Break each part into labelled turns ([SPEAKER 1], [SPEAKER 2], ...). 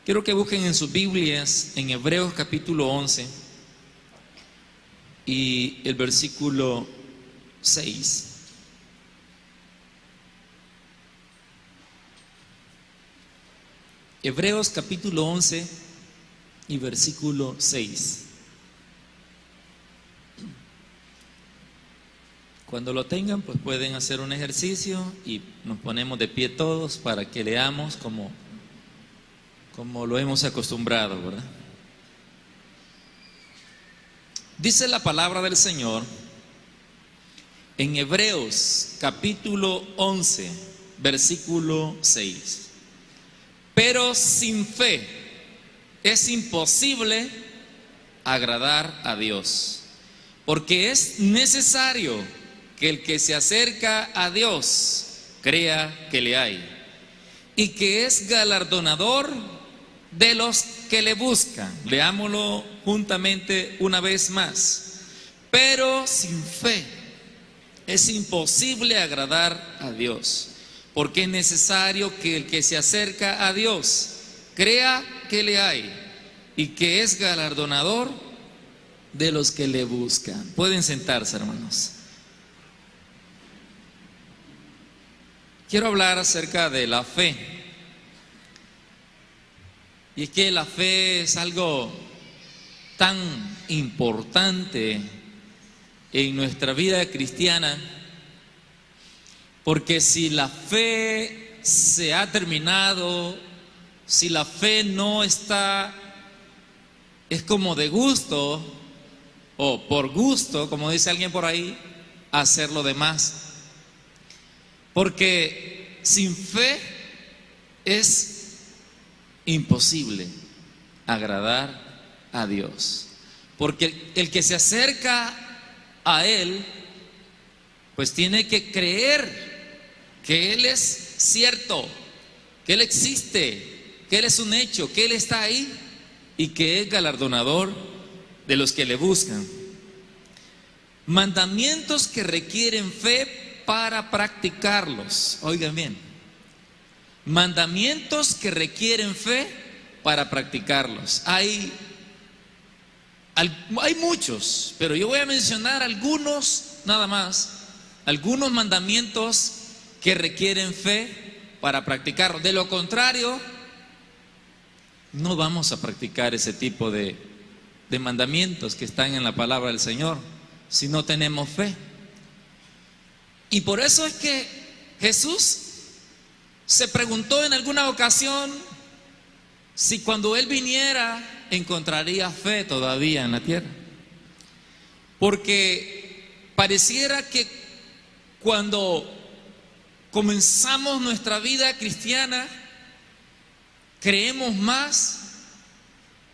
[SPEAKER 1] Quiero que busquen en sus Biblias en Hebreos capítulo 11 y el versículo 6. Hebreos capítulo 11 y versículo 6. Cuando lo tengan, pues pueden hacer un ejercicio y nos ponemos de pie todos para que leamos como lo hemos acostumbrado, ¿verdad? Dice la palabra del Señor en Hebreos capítulo 11, versículo 6. Pero sin fe es imposible agradar a Dios, porque es necesario que el que se acerca a Dios crea que le hay y que es galardonador de los que le buscan. Leámoslo juntamente una vez más. Pero sin fe es imposible agradar a Dios, porque es necesario que el que se acerca a Dios crea que le hay y que es galardonador de los que le buscan. Pueden sentarse, hermanos. Quiero hablar acerca de la fe. Y es que la fe es algo tan importante en nuestra vida cristiana, porque si la fe se ha terminado, si la fe no está, es como de gusto o por gusto, como dice alguien por ahí, hacer lo demás. Porque sin fe es imposible agradar a Dios. Porque el que se acerca a Él, pues tiene que creer que Él es cierto, que Él existe, que Él es un hecho, que Él está ahí y que es galardonador de los que le buscan. Mandamientos que requieren fe para practicarlos. Oigan bien, mandamientos que requieren fe para practicarlos. Hay muchos, pero yo voy a mencionar algunos nada más, algunos mandamientos que requieren fe para practicarlos. De lo contrario, no vamos a practicar ese tipo de mandamientos que están en la palabra del Señor si no tenemos fe. Y por eso es que Jesús se preguntó en alguna ocasión si cuando Él viniera encontraría fe todavía en la tierra. Porque pareciera que cuando comenzamos nuestra vida cristiana, creemos más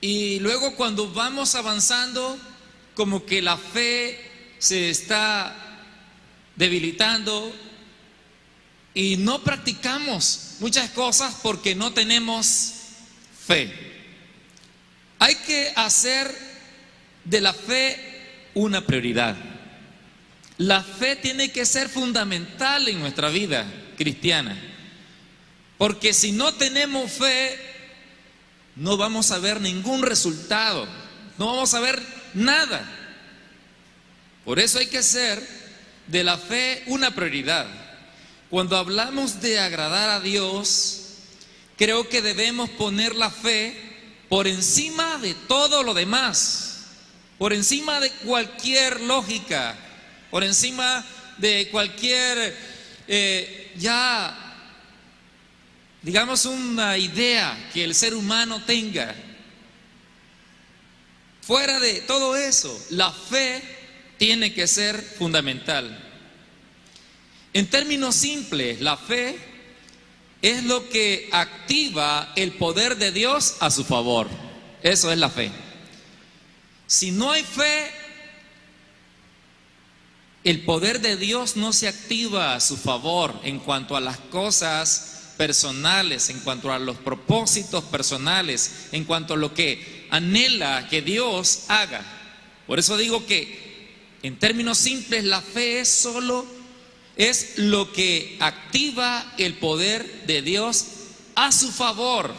[SPEAKER 1] y luego cuando vamos avanzando, como que la fe se está debilitando y no practicamos muchas cosas porque no tenemos fe. Hay que hacer de la fe una prioridad. La fe tiene que ser fundamental en nuestra vida cristiana, porque si no tenemos fe, no vamos a ver ningún resultado, no vamos a ver nada. Por eso hay que hacer de la fe una prioridad. Cuando hablamos de agradar a Dios, creo que debemos poner la fe por encima de todo lo demás, por encima de cualquier lógica, por encima de cualquier digamos una idea que el ser humano tenga. Fuera de todo eso, la fe tiene que ser fundamental. En términos simples, la fe es lo que activa el poder de Dios a su favor. Eso es la fe. Si no hay fe, el poder de Dios no se activa a su favor en cuanto a las cosas personales, en cuanto a los propósitos personales, en cuanto a lo que anhela que Dios haga. Por eso digo que en términos simples, la fe es lo que activa el poder de Dios a su favor.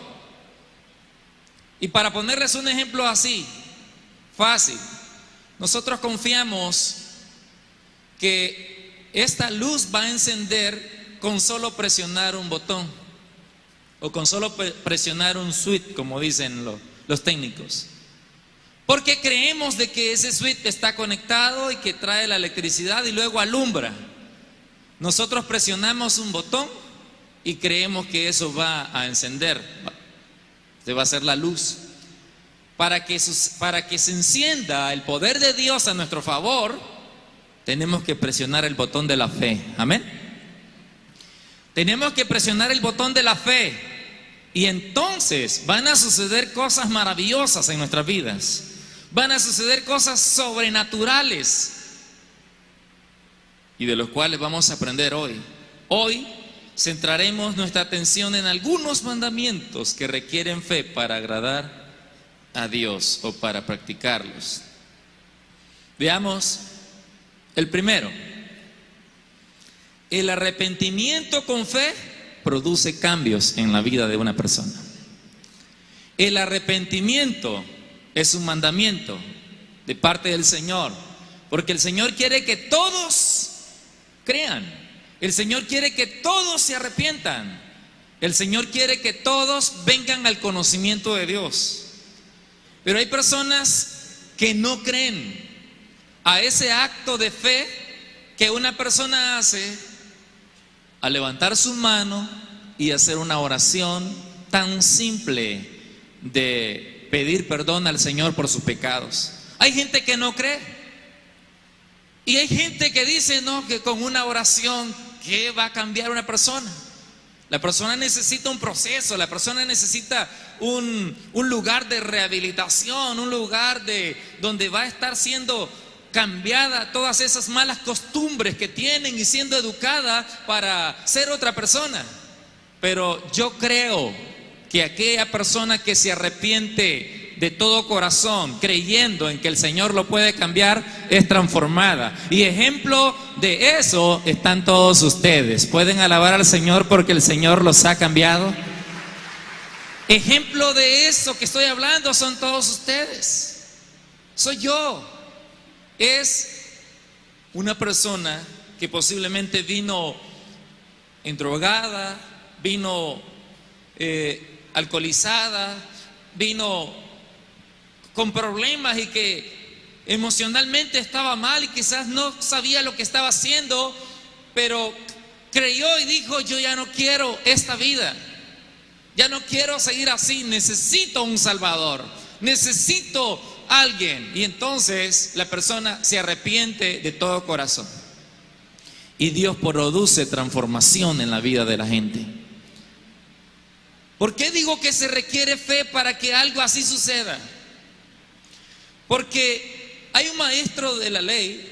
[SPEAKER 1] Y para ponerles un ejemplo así, fácil, nosotros confiamos que esta luz va a encender con solo presionar un botón o con solo presionar un switch, como dicen los técnicos. Porque creemos de que ese switch está conectado y que trae la electricidad y luego alumbra. Nosotros presionamos un botón y creemos que eso va a encender, se va a hacer la luz. Para que se encienda el poder de Dios a nuestro favor, tenemos que presionar el botón de la fe. Amén. Tenemos que presionar el botón de la fe y entonces van a suceder cosas maravillosas en nuestras vidas. Van a suceder cosas sobrenaturales y de los cuales vamos a aprender hoy. Hoy centraremos nuestra atención en algunos mandamientos que requieren fe para agradar a Dios o para practicarlos. Veamos el primero. El arrepentimiento con fe produce cambios en la vida de una persona. El arrepentimiento es un mandamiento de parte del Señor, porque el Señor quiere que todos crean. El Señor quiere que todos se arrepientan. El Señor quiere que todos vengan al conocimiento de Dios. Pero hay personas que no creen a ese acto de fe que una persona hace al levantar su mano y hacer una oración tan simple de pedir perdón al Señor por sus pecados. Hay gente que no cree y hay gente que dice no, que con una oración, ¿qué va a cambiar una persona? La persona necesita un proceso, la persona necesita un lugar de rehabilitación, un lugar donde va a estar siendo cambiada todas esas malas costumbres que tienen y siendo educada para ser otra persona. Pero yo creo que aquella persona que se arrepiente de todo corazón, creyendo en que el Señor lo puede cambiar, es transformada. Y ejemplo de eso están todos ustedes. ¿Pueden alabar al Señor porque el Señor los ha cambiado? Ejemplo de eso que estoy hablando son todos ustedes. Soy yo. Es una persona que posiblemente vino endrogada, vino alcoholizada, vino con problemas y que emocionalmente estaba mal y quizás no sabía lo que estaba haciendo, pero creyó y dijo: yo ya no quiero esta vida, ya no quiero seguir así, necesito un Salvador, necesito alguien. Y entonces la persona se arrepiente de todo corazón y Dios produce transformación en la vida de la gente. ¿Por qué digo que se requiere fe para que algo así suceda? Porque hay un maestro de la ley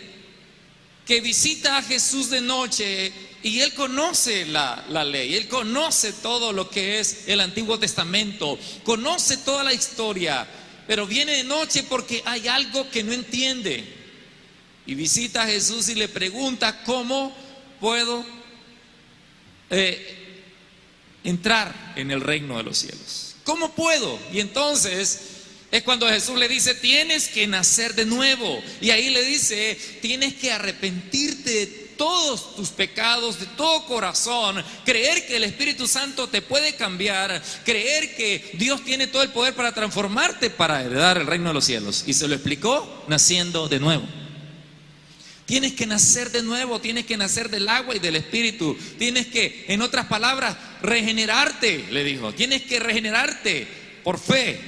[SPEAKER 1] que visita a Jesús de noche y él conoce la ley, él conoce todo lo que es el Antiguo Testamento, conoce toda la historia, pero viene de noche porque hay algo que no entiende y visita a Jesús y le pregunta: ¿cómo puedo entrar en el reino de los cielos? ¿Cómo puedo? Y entonces es cuando Jesús le dice: tienes que nacer de nuevo. Y ahí le dice: tienes que arrepentirte de todos tus pecados, de todo corazón, creer que el Espíritu Santo te puede cambiar, creer que Dios tiene todo el poder para transformarte para heredar el reino de los cielos. Y se lo explicó naciendo de nuevo. Tienes que nacer de nuevo, tienes que nacer del agua y del Espíritu. Tienes que, en otras palabras, regenerarte, le dijo. Tienes que regenerarte por fe.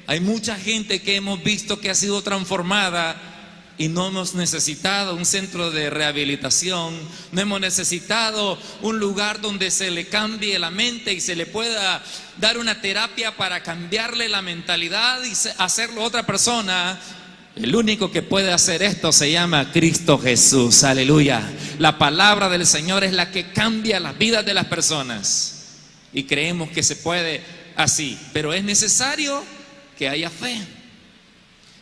[SPEAKER 1] Hay mucha gente que hemos visto que ha sido transformada y no hemos necesitado un centro de rehabilitación, no hemos necesitado un lugar donde se le cambie la mente y se le pueda dar una terapia para cambiarle la mentalidad y hacerlo otra persona. El único que puede hacer esto se llama Cristo Jesús. Aleluya. La palabra del Señor es la que cambia las vidas de las personas y creemos que se puede así, pero es necesario que haya fe.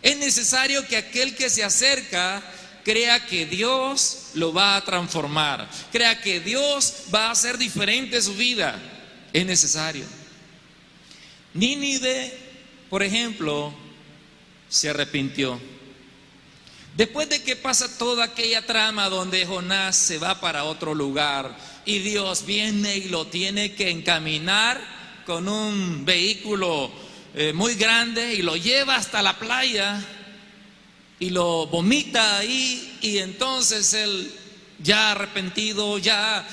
[SPEAKER 1] Es necesario que aquel que se acerca crea que Dios lo va a transformar, crea que Dios va a hacer diferente su vida. Es necesario. Nínive por ejemplo, se arrepintió. Después de que pasa toda aquella trama donde Jonás se va para otro lugar y Dios viene y lo tiene que encaminar con un vehículo muy grande y lo lleva hasta la playa y lo vomita ahí, y entonces él, ya arrepentido, ya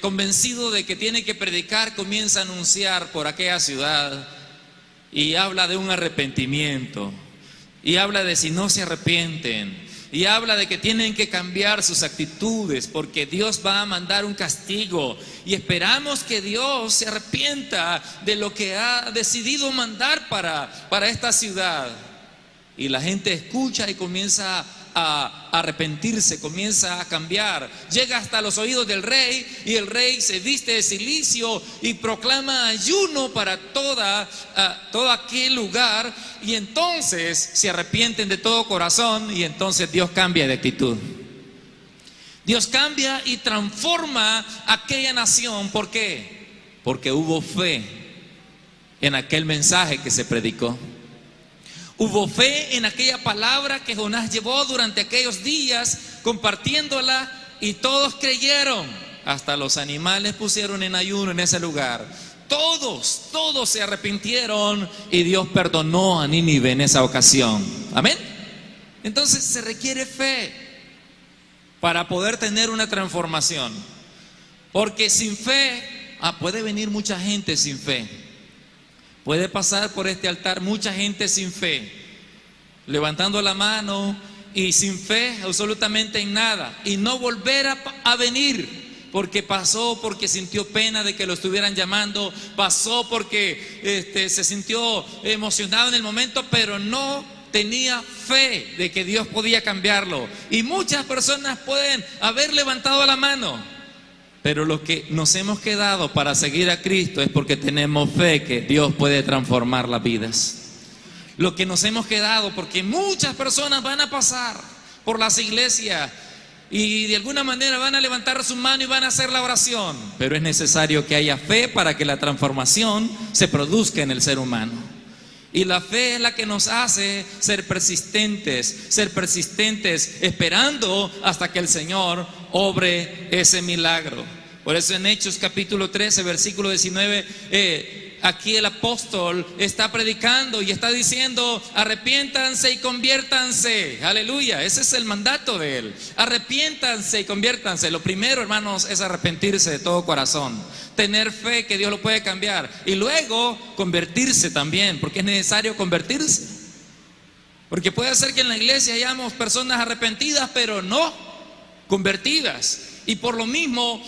[SPEAKER 1] convencido de que tiene que predicar, comienza a anunciar por aquella ciudad y habla de un arrepentimiento, y habla de si no se arrepienten, y habla de que tienen que cambiar sus actitudes porque Dios va a mandar un castigo, y esperamos que Dios se arrepienta de lo que ha decidido mandar para esta ciudad. Y la gente escucha y comienza a arrepentirse, comienza a cambiar, llega hasta los oídos del rey, y el rey se viste de cilicio y proclama ayuno para todo aquel lugar, y entonces se arrepienten de todo corazón, y entonces Dios cambia de actitud. Dios cambia y transforma aquella nación. ¿Por qué? Porque hubo fe en aquel mensaje que se predicó. Hubo fe en aquella palabra que Jonás llevó durante aquellos días, compartiéndola, y todos creyeron. Hasta los animales pusieron en ayuno en ese lugar. Todos se arrepintieron, y Dios perdonó a Nínive en esa ocasión. Amén. Entonces se requiere fe para poder tener una transformación, porque sin fe puede venir mucha gente sin fe. Puede pasar por este altar mucha gente sin fe, levantando la mano y sin fe absolutamente en nada, y no volver a venir, porque pasó porque sintió pena de que lo estuvieran llamando, pasó porque se sintió emocionado en el momento, pero no tenía fe de que Dios podía cambiarlo. Y muchas personas pueden haber levantado la mano, pero lo que nos hemos quedado para seguir a Cristo es porque tenemos fe que Dios puede transformar las vidas. Lo que nos hemos quedado, porque muchas personas van a pasar por las iglesias y de alguna manera van a levantar su mano y van a hacer la oración, pero es necesario que haya fe para que la transformación se produzca en el ser humano. Y la fe es la que nos hace ser persistentes esperando hasta que el Señor obre ese milagro. Por eso en Hechos capítulo 13, versículo 19, aquí el apóstol está predicando y está diciendo: arrepiéntanse y conviértanse. Aleluya, ese es el mandato de él. Arrepiéntanse y conviértanse. Lo primero, hermanos, es arrepentirse de todo corazón, tener fe que Dios lo puede cambiar, y luego convertirse también, porque es necesario convertirse. Porque puede ser que en la iglesia hayamos personas arrepentidas, pero no convertidas, y por lo mismo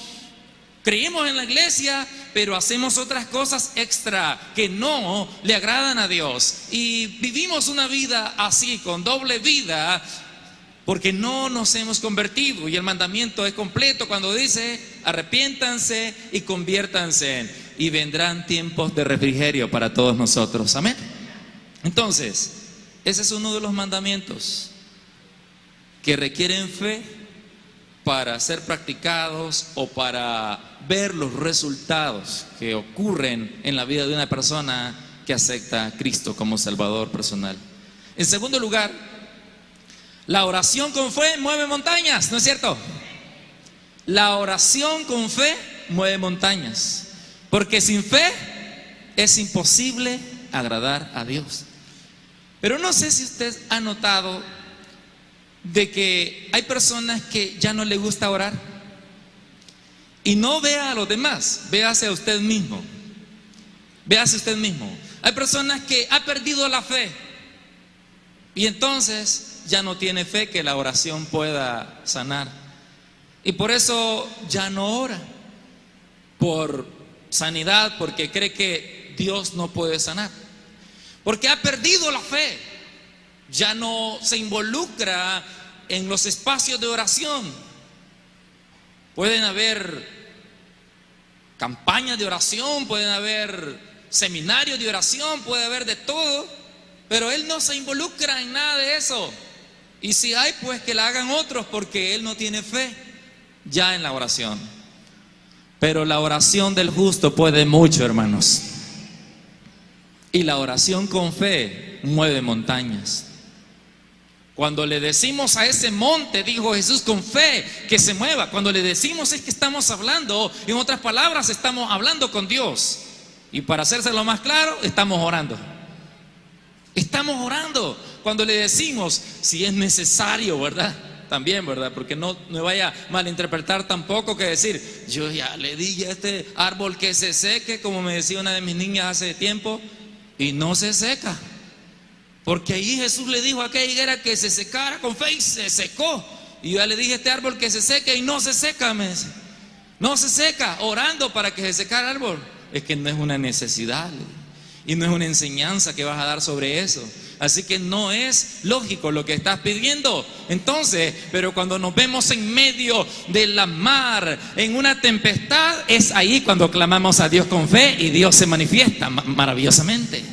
[SPEAKER 1] creemos en la iglesia, pero hacemos otras cosas extra que no le agradan a Dios, y vivimos una vida así, con doble vida, porque no nos hemos convertido. Y el mandamiento es completo cuando dice: arrepiéntanse y conviértanse, y vendrán tiempos de refrigerio para todos nosotros. Amén. Entonces, ese es uno de los mandamientos que requieren fe para ser practicados o para ver los resultados que ocurren en la vida de una persona que acepta a Cristo como Salvador personal. En segundo lugar, la oración con fe mueve montañas, ¿no es cierto? La oración con fe mueve montañas, porque sin fe es imposible agradar a Dios. Pero no sé si usted ha notado de que hay personas que ya no le gusta orar. Y no vea a los demás, véase a usted mismo. Véase usted mismo. Hay personas que han perdido la fe, y entonces ya no tiene fe que la oración pueda sanar, y por eso ya no ora por sanidad, porque cree que Dios no puede sanar, porque ha perdido la fe. Ya no se involucra en los espacios de oración. Pueden haber campañas de oración, pueden haber seminarios de oración, puede haber de todo, pero él no se involucra en nada de eso. Y si hay, pues que la hagan otros, porque él no tiene fe ya en la oración. Pero la oración del justo puede mucho, hermanos. Y la oración con fe mueve montañas. Cuando le decimos a ese monte, dijo Jesús, con fe, que se mueva. Cuando le decimos es que estamos hablando, en otras palabras, estamos hablando con Dios. Y para hacérselo más claro, estamos orando. Estamos orando. Cuando le decimos, si es necesario, ¿verdad? También, ¿verdad? Porque no me vaya a malinterpretar tampoco que decir, yo ya le dije a este árbol que se seque, como me decía una de mis niñas hace tiempo, y no se seca. Porque ahí Jesús le dijo a aquella higuera que se secara con fe y se secó. Y yo ya le dije a este árbol que se seque y no se seca, me dice. No se seca, orando para que se secara el árbol. Es que no es una necesidad y no es una enseñanza que vas a dar sobre eso. Así que no es lógico lo que estás pidiendo. Entonces, pero cuando nos vemos en medio de la mar, en una tempestad, es ahí cuando clamamos a Dios con fe y Dios se manifiesta maravillosamente.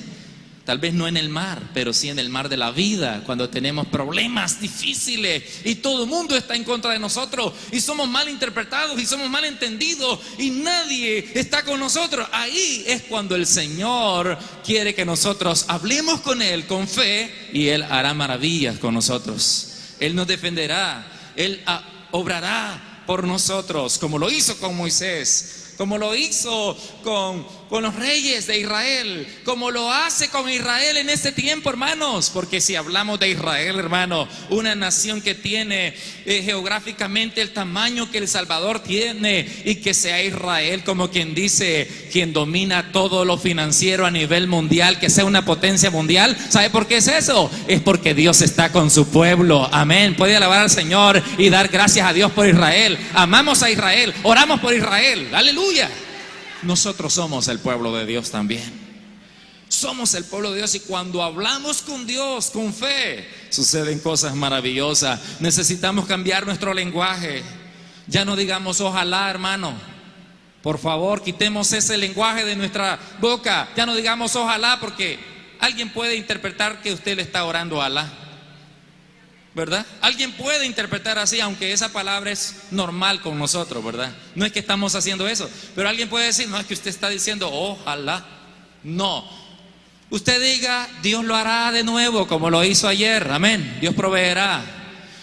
[SPEAKER 1] Tal vez no en el mar, pero sí en el mar de la vida, cuando tenemos problemas difíciles y todo el mundo está en contra de nosotros y somos mal interpretados y somos mal entendidos y nadie está con nosotros. Ahí es cuando el Señor quiere que nosotros hablemos con Él con fe y Él hará maravillas con nosotros. Él nos defenderá, Él obrará por nosotros, como lo hizo con Moisés, como lo hizo con los reyes de Israel, como lo hace con Israel en este tiempo, hermanos. Porque si hablamos de Israel, hermano, una nación que tiene geográficamente el tamaño que El Salvador tiene, y que sea Israel como quien dice, quien domina todo lo financiero a nivel mundial, que sea una potencia mundial. ¿Sabe por qué es eso? Es porque Dios está con su pueblo. Amén. Puede alabar al Señor y dar gracias a Dios por Israel. Amamos a Israel, oramos por Israel. Aleluya. Nosotros somos el pueblo de Dios también. Somos el pueblo de Dios, y cuando hablamos con Dios con fe, suceden cosas maravillosas. Necesitamos cambiar nuestro lenguaje. Ya no digamos ojalá, hermano. Por favor, quitemos ese lenguaje de nuestra boca. Ya no digamos ojalá, porque alguien puede interpretar que usted le está orando a Alá, ¿verdad? Alguien puede interpretar así, aunque esa palabra es normal con nosotros, ¿verdad? No es que estamos haciendo eso, pero alguien puede decir, no, es que usted está diciendo ojalá. No, usted diga, Dios lo hará de nuevo, como lo hizo ayer, amén. Dios proveerá,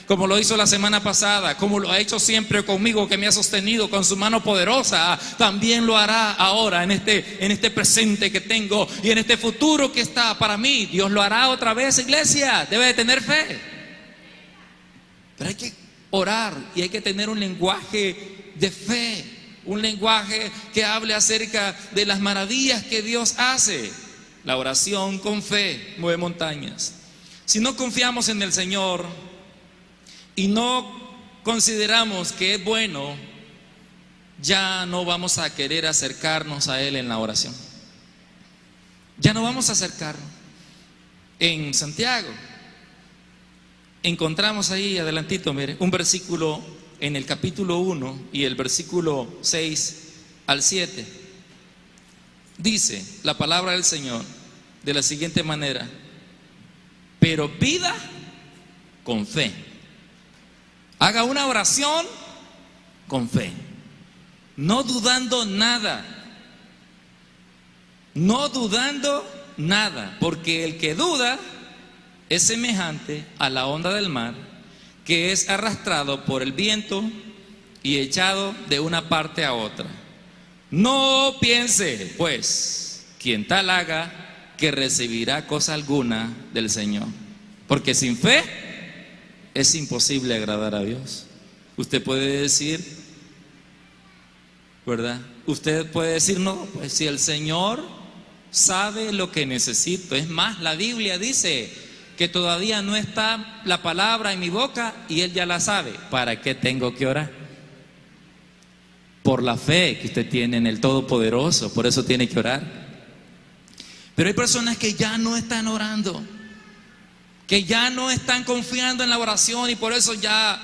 [SPEAKER 1] como lo hizo la semana pasada, como lo ha hecho siempre conmigo, que me ha sostenido con su mano poderosa. También lo hará ahora, en este presente que tengo y en este futuro que está para mí. Dios lo hará otra vez, iglesia. Debe de tener fe. Pero hay que orar y hay que tener un lenguaje de fe, un lenguaje que hable acerca de las maravillas que Dios hace. La oración con fe mueve montañas. Si no confiamos en el Señor y no consideramos que es bueno, ya no vamos a querer acercarnos a Él en la oración. Ya no vamos a acercarnos. En Santiago encontramos ahí adelantito, mire, un versículo en el capítulo 1 y el versículo 6 al 7. Dice la palabra del Señor de la siguiente manera: pero pida con fe. Haga una oración con fe, no dudando nada. No dudando nada, porque el que duda es semejante a la onda del mar, que es arrastrado por el viento y echado de una parte a otra. No piense, pues, quien tal haga, que recibirá cosa alguna del Señor. Porque sin fe es imposible agradar a Dios. Usted puede decir, ¿verdad? Usted puede decir, no, pues si el Señor sabe lo que necesito. Es más, la Biblia dice que todavía no está la palabra en mi boca y Él ya la sabe. ¿Para qué tengo que orar? Por la fe que usted tiene en el Todopoderoso, por eso tiene que orar. Pero hay personas que ya no están orando, que ya no están confiando en la oración, y por eso ya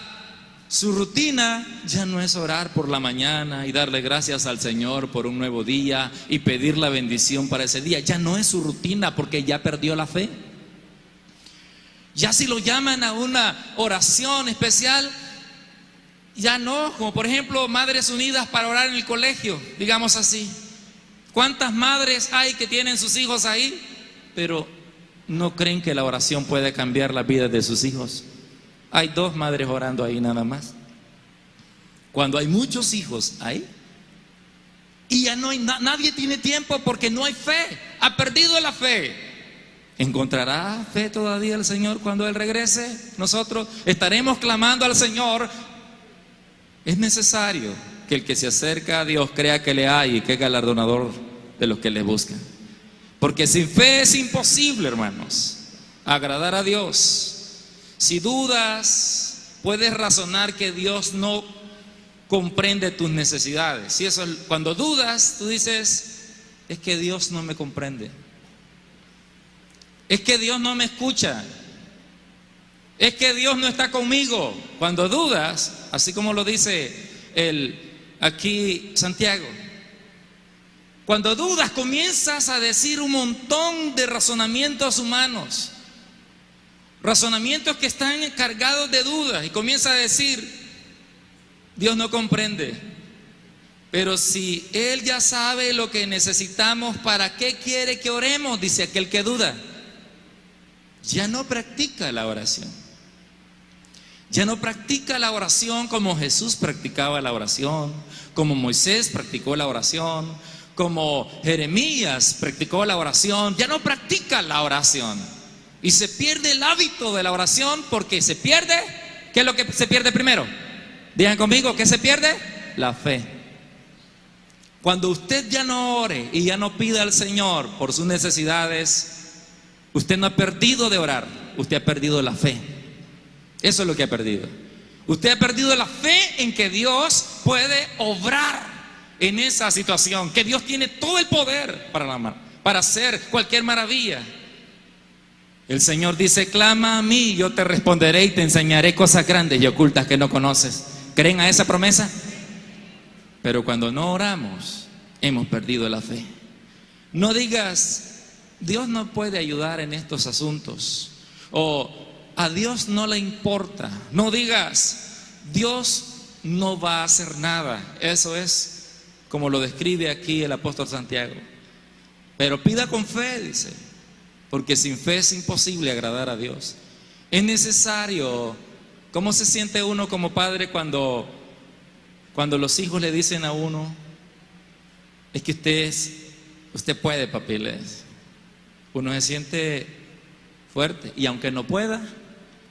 [SPEAKER 1] su rutina ya no es orar por la mañana y darle gracias al Señor por un nuevo día y pedir la bendición para ese día. Ya no es su rutina, porque ya perdió la fe. Ya si lo llaman a una oración especial, ya no. Como por ejemplo Madres Unidas para orar en el colegio, digamos así. ¿Cuántas madres hay que tienen sus hijos ahí? pero ¿no creen que la oración puede cambiar la vida de sus hijos? Hay 2 madres orando ahí nada más. Cuando hay muchos hijos ahí, y ya no hay nadie tiene tiempo porque no hay fe, ha perdido la fe. ¿Encontrará fe todavía el Señor cuando Él regrese? Nosotros estaremos clamando al Señor. Es necesario que el que se acerca a Dios crea que le hay y que es galardonador de los que le buscan. Porque sin fe es imposible, hermanos, agradar a Dios. Si dudas, puedes razonar que Dios no comprende tus necesidades. Si eso, cuando dudas, tú dices, es que Dios no me comprende, es que Dios no me escucha, es que Dios no está conmigo. Cuando dudas, así como lo dice aquí Santiago, cuando dudas comienzas a decir un montón de razonamientos humanos, razonamientos que están cargados de dudas, y comienzas a decir, Dios no comprende. Pero si Él ya sabe lo que necesitamos, ¿para qué quiere que oremos? Dice aquel que duda. Ya no practica la oración. Ya no practica la oración como Jesús practicaba la oración, como Moisés practicó la oración, como Jeremías practicó la oración. Ya no practica la oración. Y se pierde el hábito de la oración porque se pierde. ¿Qué es lo que se pierde primero? Digan conmigo, ¿qué se pierde? La fe. Cuando usted ya no ore y ya no pida al Señor por sus necesidades, usted no ha perdido de orar, usted ha perdido la fe. Eso es lo que ha perdido. Usted ha perdido la fe en que Dios puede obrar en esa situación, que Dios tiene todo el poder para hacer cualquier maravilla. El Señor dice, clama a mí, yo te responderé y te enseñaré cosas grandes y ocultas que no conoces. ¿Creen a esa promesa? Pero cuando no oramos, hemos perdido la fe. No digas, Dios no puede ayudar en estos asuntos, o a Dios no le importa. No digas, Dios no va a hacer nada. Eso es como lo describe aquí el apóstol Santiago. Pero pida con fe, dice, porque sin fe es imposible agradar a Dios. Es necesario. ¿Cómo se siente uno como padre cuando los hijos le dicen a uno, es que usted puede, papi? Uno se siente fuerte, y aunque no pueda,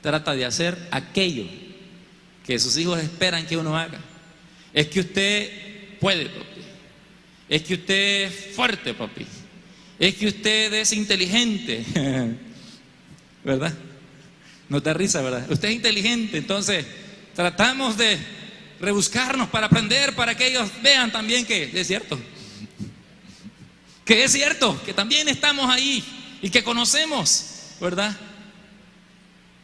[SPEAKER 1] trata de hacer aquello que sus hijos esperan que uno haga. Es que usted puede, papi. Es que usted es fuerte, papi. Es que usted es inteligente. ¿Verdad? No te da risa, ¿verdad? Usted es inteligente. Entonces tratamos de rebuscarnos para aprender, para que ellos vean también que es cierto. Que es cierto, que también estamos ahí y que conocemos, ¿verdad?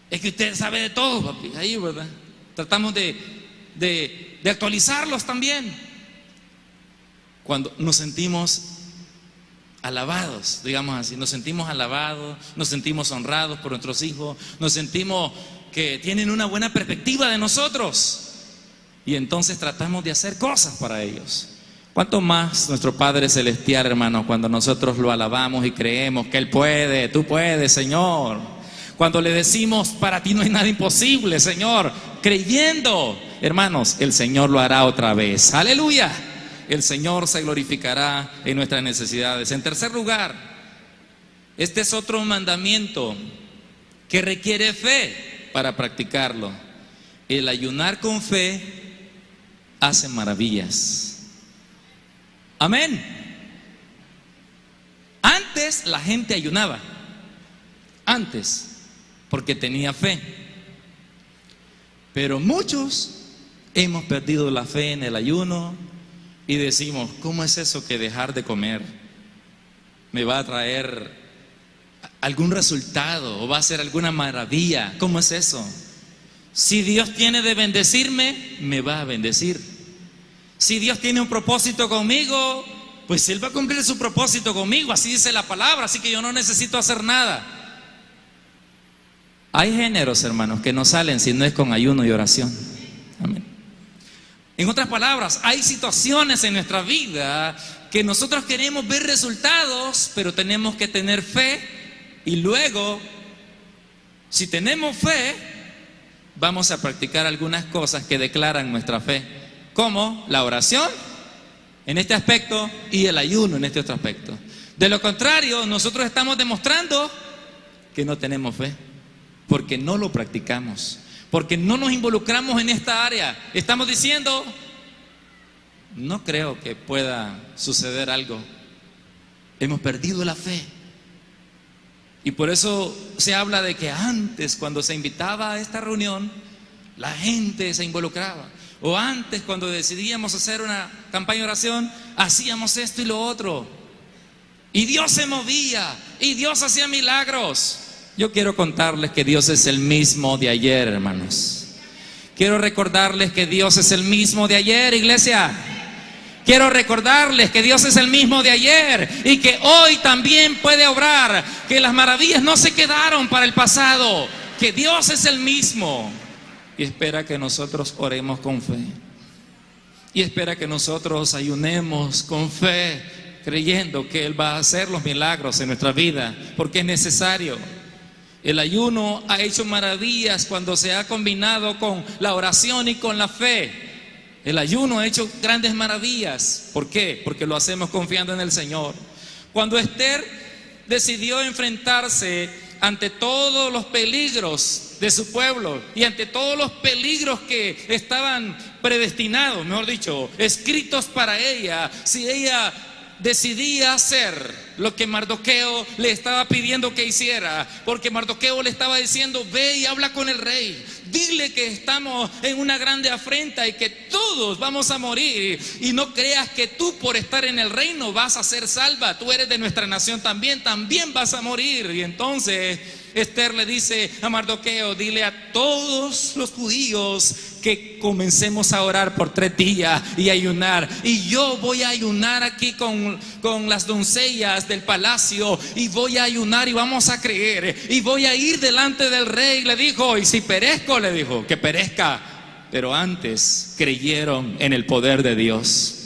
[SPEAKER 1] Es que usted sabe de todo, papi, ahí, ¿verdad? Tratamos de actualizarlos también. Cuando nos sentimos alabados, digamos así, nos sentimos alabados, nos sentimos honrados por nuestros hijos, nos sentimos que tienen una buena perspectiva de nosotros, y entonces tratamos de hacer cosas para ellos. ¿Cuánto más nuestro Padre Celestial, hermanos, cuando nosotros lo alabamos y creemos que Él puede? Tú puedes, Señor. Cuando le decimos, para ti no hay nada imposible, Señor, creyendo, hermanos, el Señor lo hará otra vez. Aleluya. El Señor se glorificará en nuestras necesidades. En tercer lugar, este es otro mandamiento que requiere fe para practicarlo. El ayunar con fe hace maravillas. Amén. Antes la gente ayunaba, antes, porque tenía fe. Pero muchos hemos perdido la fe en el ayuno y decimos, ¿cómo es eso que dejar de comer me va a traer algún resultado o va a ser alguna maravilla? ¿Cómo es eso? Si Dios tiene de bendecirme, me va a bendecir. Si Dios tiene un propósito conmigo, pues Él va a cumplir su propósito conmigo. Así dice la palabra, así que yo no necesito hacer nada. Hay géneros, hermanos, que no salen si no es con ayuno y oración. Amén. En otras palabras, hay situaciones en nuestra vida que nosotros queremos ver resultados, pero tenemos que tener fe Y luego, si tenemos fe, vamos a practicar algunas cosas que declaran nuestra fe, como la oración en este aspecto y el ayuno en este otro aspecto. De lo contrario, nosotros estamos demostrando que no tenemos fe, porque no lo practicamos, porque no nos involucramos en esta área. Estamos diciendo, no creo que pueda suceder algo. Hemos perdido la fe. Y por eso se habla de que antes, cuando se invitaba a esta reunión, la gente se involucraba. O antes, cuando decidíamos hacer una campaña de oración, hacíamos esto y lo otro. Y Dios se movía, y Dios hacía milagros. Yo quiero contarles que Dios es el mismo de ayer, hermanos. Quiero recordarles que Dios es el mismo de ayer, iglesia. Quiero recordarles que Dios es el mismo de ayer y que hoy también puede obrar, que las maravillas no se quedaron para el pasado, que Dios es el mismo y espera que nosotros oremos con fe y espera que nosotros ayunemos con fe, creyendo que Él va a hacer los milagros en nuestra vida, porque es necesario. El ayuno ha hecho maravillas cuando se ha combinado con la oración y con la fe. El ayuno ha hecho grandes maravillas. ¿Por qué? Porque lo hacemos confiando en el Señor. Cuando Esther decidió enfrentarse ante todos los peligros de su pueblo y ante todos los peligros que estaban predestinados, mejor dicho, escritos para ella, si ella decidía hacer lo que Mardoqueo le estaba pidiendo que hiciera, porque Mardoqueo le estaba diciendo: ve y habla con el rey, dile que estamos en una grande afrenta y que todos vamos a morir, y no creas que tú por estar en el reino vas a ser salva, tú eres de nuestra nación también vas a morir. Y entonces Esther le dice a Mardoqueo: dile a todos los judíos que comencemos a orar por 3 días y ayunar, y yo voy a ayunar aquí con las doncellas del palacio, y voy a ayunar y vamos a creer, y voy a ir delante del rey. Le dijo: y si perezco, le dijo, que perezca. Pero antes creyeron en el poder de Dios.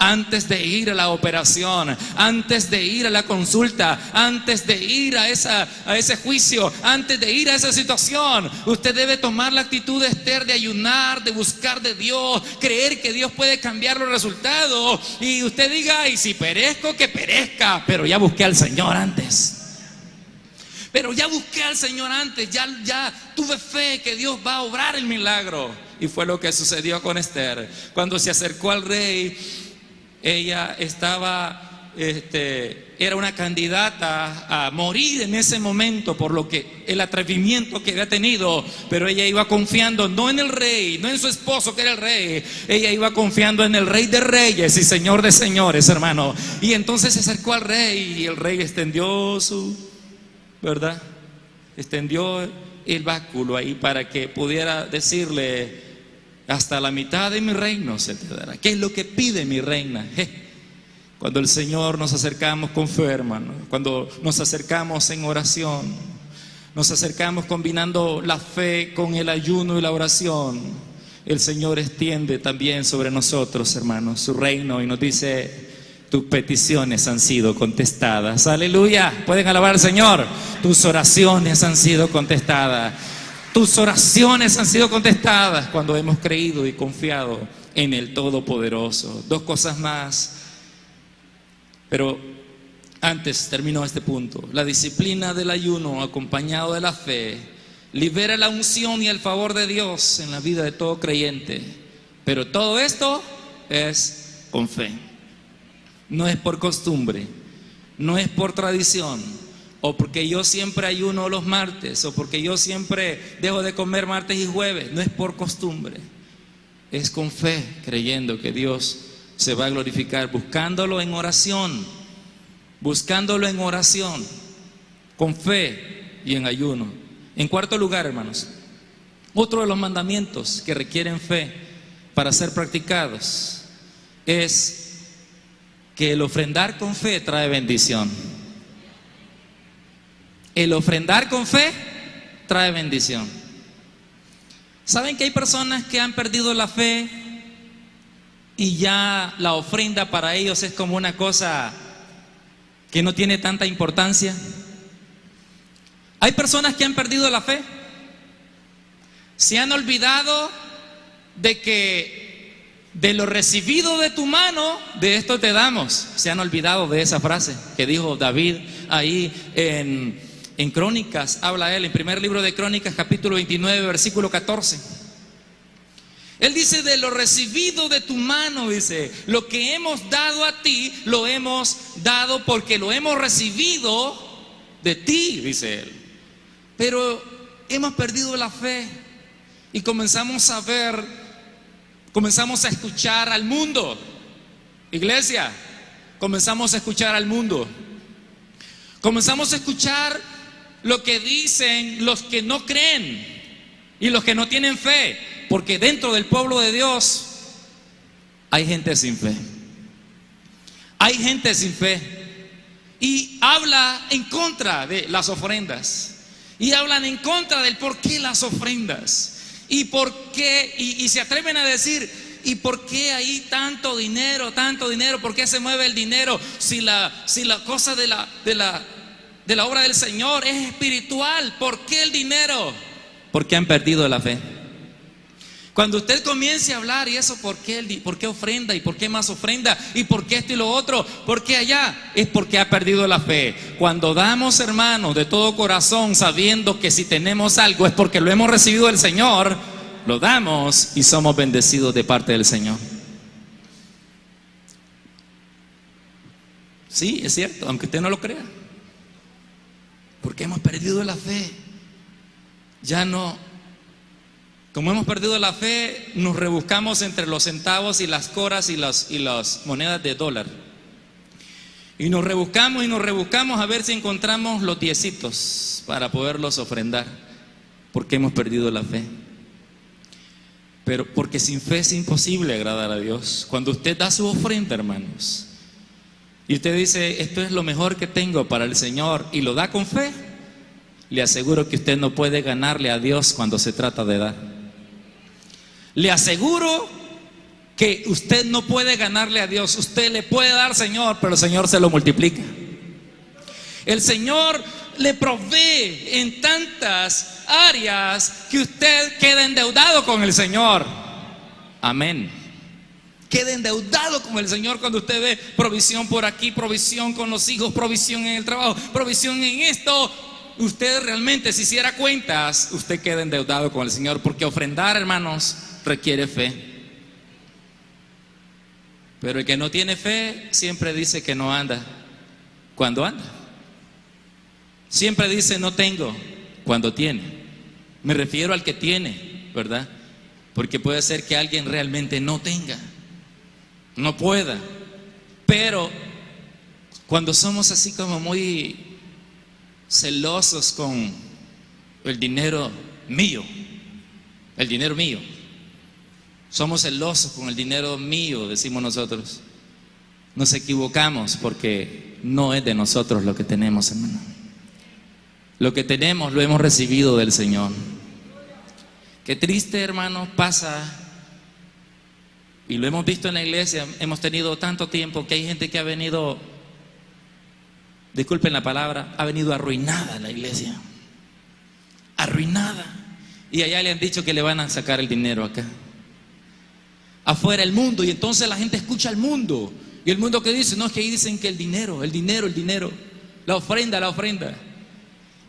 [SPEAKER 1] Antes de ir a la operación, antes de ir a la consulta, antes de ir a ese juicio, antes de ir a esa situación, usted debe tomar la actitud de Esther, de ayunar, de buscar de Dios, creer que Dios puede cambiar los resultados. Y usted diga: y si perezco, que perezca, pero ya busqué al Señor antes. Pero ya busqué al Señor antes, ya tuve fe que Dios va a obrar el milagro. Y fue lo que sucedió con Esther. Cuando se acercó al rey, ella era una candidata a morir en ese momento por lo que el atrevimiento que había tenido, pero ella iba confiando no en el rey, no en su esposo que era el rey, ella iba confiando en el Rey de Reyes y Señor de Señores, hermano. Y entonces se acercó al rey y el rey extendió extendió el báculo ahí para que pudiera decirle: hasta la mitad de mi reino se te dará. ¿Qué es lo que pide mi reina? Cuando el Señor nos acercamos con fe, hermano, cuando nos acercamos en oración, nos acercamos combinando la fe con el ayuno y la oración, el Señor extiende también sobre nosotros, hermanos, su reino, y nos dice: tus peticiones han sido contestadas. Aleluya, pueden alabar al Señor. Tus oraciones han sido contestadas. Tus oraciones han sido contestadas cuando hemos creído y confiado en el Todopoderoso. 2 cosas más, pero antes termino este punto. La disciplina del ayuno acompañado de la fe libera la unción y el favor de Dios en la vida de todo creyente. Pero todo esto es con fe. No es por costumbre, no es por tradición, o porque yo siempre ayuno los martes, o porque yo siempre dejo de comer martes y jueves. No es por costumbre, es con fe, creyendo que Dios se va a glorificar, buscándolo en oración, con fe y en ayuno. En cuarto lugar, hermanos, otro de los mandamientos que requieren fe para ser practicados es que el ofrendar con fe trae bendición. El ofrendar con fe trae bendición. ¿Saben que hay personas que han perdido la fe y ya la ofrenda para ellos es como una cosa que no tiene tanta importancia? Hay personas que han perdido la fe. Se han olvidado de que de lo recibido de tu mano, de esto te damos. Se han olvidado de esa frase que dijo David ahí en Crónicas. Habla él en primer libro de Crónicas, capítulo 29, versículo 14. Él dice: de lo recibido de tu mano, dice, lo que hemos dado a ti, lo hemos dado porque lo hemos recibido de ti, dice él. Pero hemos perdido la fe y comenzamos a escuchar al mundo. Iglesia, comenzamos a escuchar al mundo. Comenzamos a escuchar lo que dicen los que no creen y los que no tienen fe. Porque dentro del pueblo de Dios hay gente sin fe. Hay gente sin fe. Y habla en contra de las ofrendas. Y hablan en contra del por qué las ofrendas. Y por qué, y se atreven a decir: ¿y por qué hay tanto dinero, tanto dinero? ¿Por qué se mueve el dinero? Si la cosa de la obra del Señor es espiritual, ¿por qué el dinero? Porque han perdido la fe. Cuando usted comience a hablar y eso, ¿por qué ofrenda? ¿Y por qué más ofrenda? ¿Y por qué esto y lo otro? ¿Por qué allá? Es porque ha perdido la fe. Cuando damos, hermanos, de todo corazón, sabiendo que si tenemos algo es porque lo hemos recibido del Señor, lo damos y somos bendecidos de parte del Señor. Sí, es cierto, aunque usted no lo crea. Porque hemos perdido la fe. Ya no. Como hemos perdido la fe, nos rebuscamos entre los centavos y las coras y las monedas de dólar. Y nos rebuscamos a ver si encontramos los diecitos para poderlos ofrendar. Porque hemos perdido la fe. Pero porque sin fe es imposible agradar a Dios. Cuando usted da su ofrenda, hermanos, y usted dice: esto es lo mejor que tengo para el Señor, y lo da con fe, le aseguro que usted no puede ganarle a Dios cuando se trata de dar. Le aseguro que usted no puede ganarle a Dios. Usted le puede dar, Señor, pero el Señor se lo multiplica. El Señor le provee en tantas áreas que usted queda endeudado con el Señor. Amén. Queda endeudado con el Señor cuando usted ve provisión por aquí, provisión con los hijos, provisión en el trabajo, provisión en esto. Usted realmente, si hiciera cuentas, usted queda endeudado con el Señor. Porque ofrendar, hermanos, requiere fe. Pero el que no tiene fe siempre dice que no anda cuando anda. Siempre dice no tengo cuando tiene. Me refiero al que tiene, ¿verdad? Porque puede ser que alguien realmente no tenga, no pueda. Pero cuando somos así como muy celosos con el dinero mío, somos celosos con el dinero mío, decimos nosotros, nos equivocamos, porque no es de nosotros lo que tenemos, hermano. Lo que tenemos lo hemos recibido del Señor. Qué triste, hermano, pasa, y lo hemos visto en la iglesia. Hemos tenido tanto tiempo que hay gente que ha venido, disculpen la palabra, ha venido arruinada a la iglesia. Arruinada. Y allá le han dicho que le van a sacar el dinero acá. Afuera el mundo, y entonces la gente escucha al mundo. Y el mundo que dice: no, es que ahí dicen que el dinero, la ofrenda.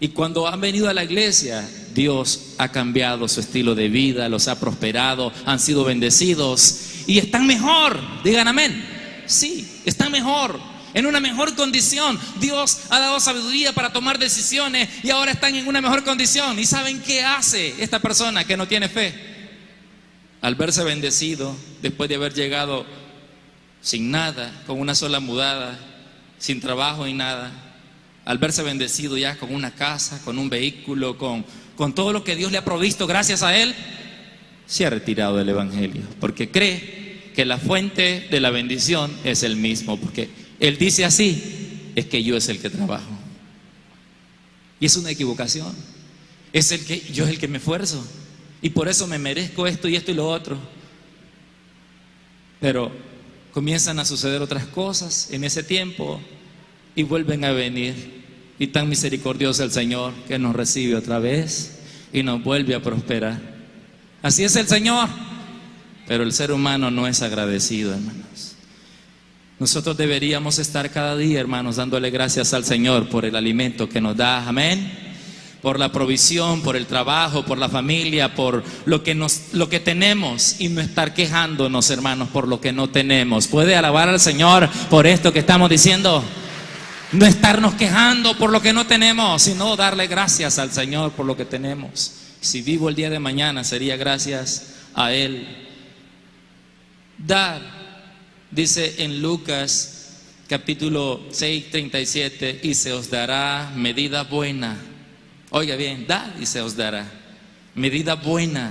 [SPEAKER 1] Y cuando han venido a la iglesia, Dios ha cambiado su estilo de vida, los ha prosperado, han sido bendecidos y están mejor. Digan amén. Sí, están mejor, en una mejor condición. Dios ha dado sabiduría para tomar decisiones y ahora están en una mejor condición. ¿Y saben qué hace esta persona que no tiene fe? Al verse bendecido, después de haber llegado sin nada, con una sola mudada, sin trabajo y nada, al verse bendecido ya con una casa, con un vehículo, con todo lo que Dios le ha provisto gracias a él, se ha retirado del evangelio, porque cree que la fuente de la bendición es el mismo, porque él dice así: es que yo es el que trabajo. Y es una equivocación. Yo es el que me esfuerzo, y por eso me merezco esto y lo otro. Pero comienzan a suceder otras cosas en ese tiempo y vuelven a venir
[SPEAKER 2] Y tan misericordioso el Señor que nos recibe otra vez y nos vuelve a prosperar. Así es el Señor. Pero el ser humano no es agradecido, hermanos. Nosotros deberíamos estar cada día, hermanos, dándole gracias al Señor por el alimento que nos da. Amén. Por la provisión, por el trabajo, por la familia, por lo que tenemos, y no estar quejándonos, hermanos, por lo que no tenemos. ¿Puede alabar al Señor por esto que estamos diciendo? No estarnos quejando por lo que no tenemos, sino darle gracias al Señor por lo que tenemos. Si vivo el día de mañana, sería gracias a Él. Dar, dice en Lucas capítulo 6:37, y se os dará medida buena. Oiga bien, dad y se os dará medida buena,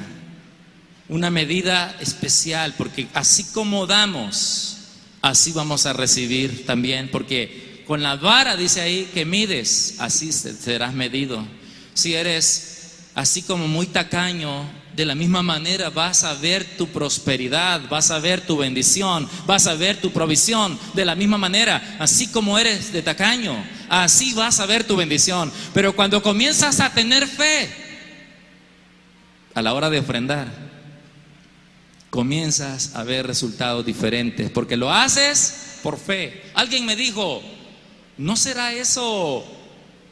[SPEAKER 2] una medida especial, porque así como damos, así vamos a recibir también, porque con la vara, dice ahí, que mides, así serás medido. Si eres así como muy tacaño, de la misma manera vas a ver tu prosperidad, vas a ver tu bendición, vas a ver tu provisión. De la misma manera, así como eres de tacaño, así vas a ver tu bendición. Pero cuando comienzas a tener fe, a la hora de ofrendar, comienzas a ver resultados diferentes, porque lo haces por fe. Alguien me dijo, ¿no será eso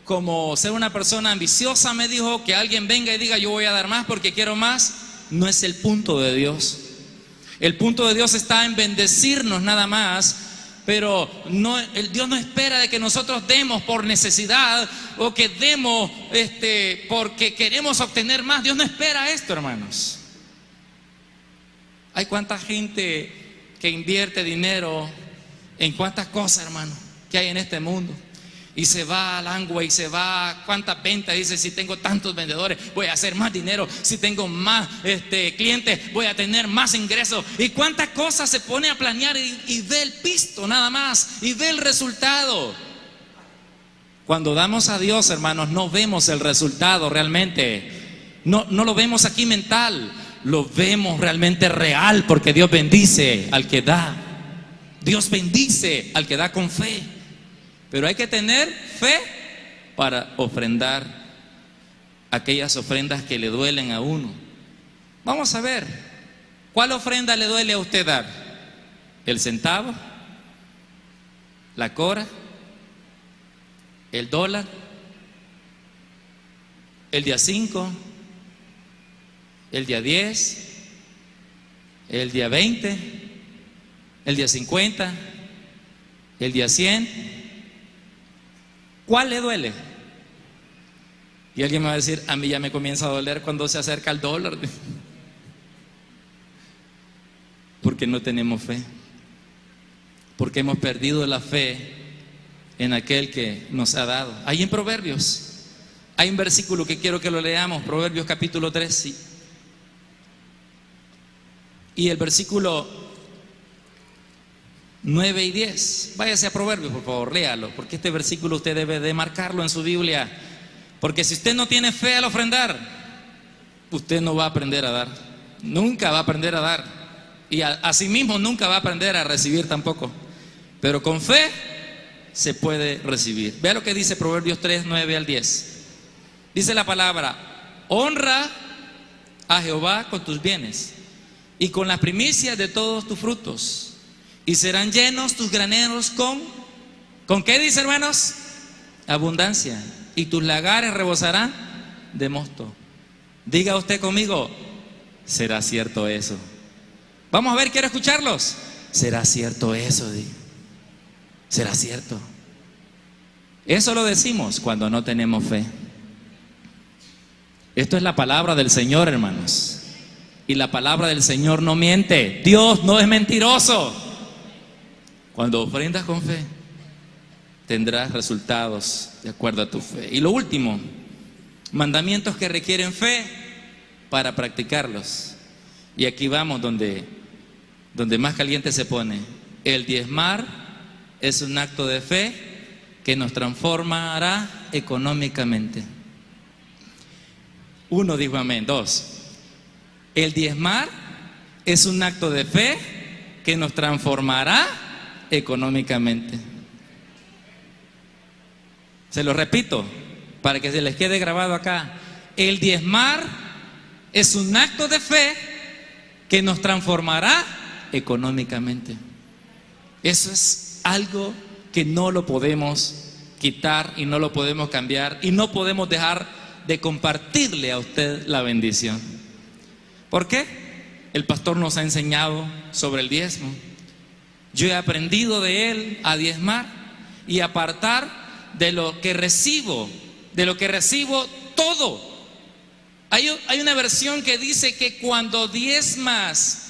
[SPEAKER 2] como ser una persona ambiciosa? Me dijo, que alguien venga y diga, yo voy a dar más porque quiero más. No es el punto de Dios. El punto de Dios está en bendecirnos nada más. Pero Dios no espera de que nosotros demos por necesidad, o que demos porque queremos obtener más. Dios no espera esto, hermanos. Hay cuánta gente que invierte dinero en cuántas cosas, hermano, que hay en este mundo. Y se va al agua y se va, cuántas ventas. Dice, si tengo tantos vendedores, voy a hacer más dinero. Si tengo más clientes, voy a tener más ingresos. Y cuántas cosas se pone a planear y ve el pisto nada más, y ve el resultado. Cuando damos a Dios, hermanos, no vemos el resultado realmente. No lo vemos aquí mental, lo vemos realmente real, porque Dios bendice al que da. Dios bendice al que da con fe. Pero hay que tener fe para ofrendar aquellas ofrendas que le duelen a uno. Vamos a ver, ¿cuál ofrenda le duele a usted dar? ¿El centavo? ¿La cora? ¿El dólar? ¿El día 5? ¿El día 10? ¿El día 20? ¿El día 50? ¿El día 100? ¿Cuál le duele? Y alguien me va a decir, a mí ya me comienza a doler cuando se acerca el dólar. Porque no tenemos fe. Porque hemos perdido la fe en aquel que nos ha dado. Ahí en Proverbios hay un versículo que quiero que lo leamos, Proverbios capítulo 3, sí. Y el versículo 9 y 10. Váyase a Proverbios, por favor, léalo, porque este versículo usted debe de marcarlo en su Biblia. Porque si usted no tiene fe al ofrendar, usted no va a aprender a dar. Nunca va a aprender a dar. Y asimismo nunca va a aprender a recibir tampoco. Pero con fe se puede recibir. Vea lo que dice Proverbios 3, 9 al 10. Dice la palabra: honra a Jehová con tus bienes y con las primicias de todos tus frutos. Y serán llenos tus graneros ¿con qué dice, hermanos? Abundancia. Y tus lagares rebosarán de mosto. Diga usted conmigo, ¿será cierto eso? Vamos a ver, quiero escucharlos. ¿Será cierto eso? ¿Será cierto? Eso lo decimos cuando no tenemos fe. Esto es la palabra del Señor, hermanos. Y la palabra del Señor no miente. Dios no es mentiroso. Cuando ofrendas con fe, tendrás resultados de acuerdo a tu fe. Y lo último, mandamientos que requieren fe para practicarlos. Y aquí vamos donde más caliente se pone. El diezmar es un acto de fe que nos transformará económicamente. 1 dijo amén. 2, el diezmar es un acto de fe que nos transformará económicamente. Se lo repito, para que se les quede grabado acá. El diezmar es un acto de fe que nos transformará económicamente. Eso es algo que no lo podemos quitar y no lo podemos cambiar y no podemos dejar de compartirle a usted la bendición. ¿Por qué? El pastor nos ha enseñado sobre el diezmo. Yo he aprendido de él a diezmar y apartar de lo que recibo todo. Hay una versión que dice que cuando diezmas